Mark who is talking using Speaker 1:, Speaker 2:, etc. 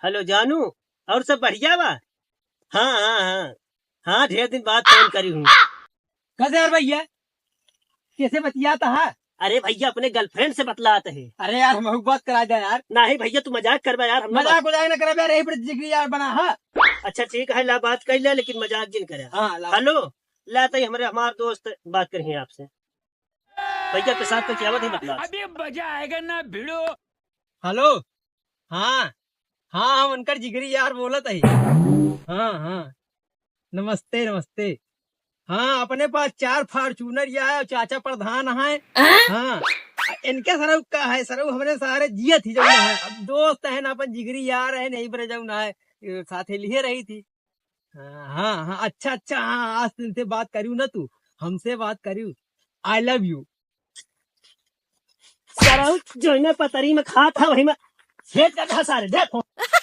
Speaker 1: Hello जानू, और सब बढ़िया बा? हाँ हाँ हाँ हाँ, ढेर दिन बाद फोन करी हूँ।
Speaker 2: कैसे यार भैया, कैसे बतियाता है?
Speaker 1: अरे भैया अपने गर्लफ्रेंड से बतलाते है।
Speaker 2: अरे यार हम बात करा दे यार।
Speaker 1: नहीं भैया तू मजाक करवा यार, हमने
Speaker 2: मजाक उजाक न करे यार, यही पर जिगरी यार बना है।
Speaker 1: अच्छा ठीक है, ला बात कर ले, लेकिन मजाक जिन करे।
Speaker 2: हाँ ला।
Speaker 1: हेलो, लाते हमारे दोस्त बात करी है आपसे। भैया के साथ तो क्या बात है बतला।
Speaker 3: अभी मजा आएगा ना भिड़ो।
Speaker 2: हेलो। हाँ हाँ, हम उनकर जिगरी यार बोलत है। हाँ हाँ, नमस्ते नमस्ते। हाँ, अपने पास 4 फॉर्चूनर या है, चाचा प्रधान है। हाँ, इनके सरऊ का है, सरऊ हमारे सारे जिया थी जमुना है। अब दोस्त है ना, अपन जिगरी यार है, नहीं बरे जमुना है, साथे लिए रही थी। हाँ हाँ हाँ, अच्छा अच्छा, हाँ आज तुमसे बात करूँ ना, तू हमसे बात करूँ। I love you.
Speaker 1: सराउ जो इन्हें पतरी में खा था वही में छेद कर था सारे, देखो।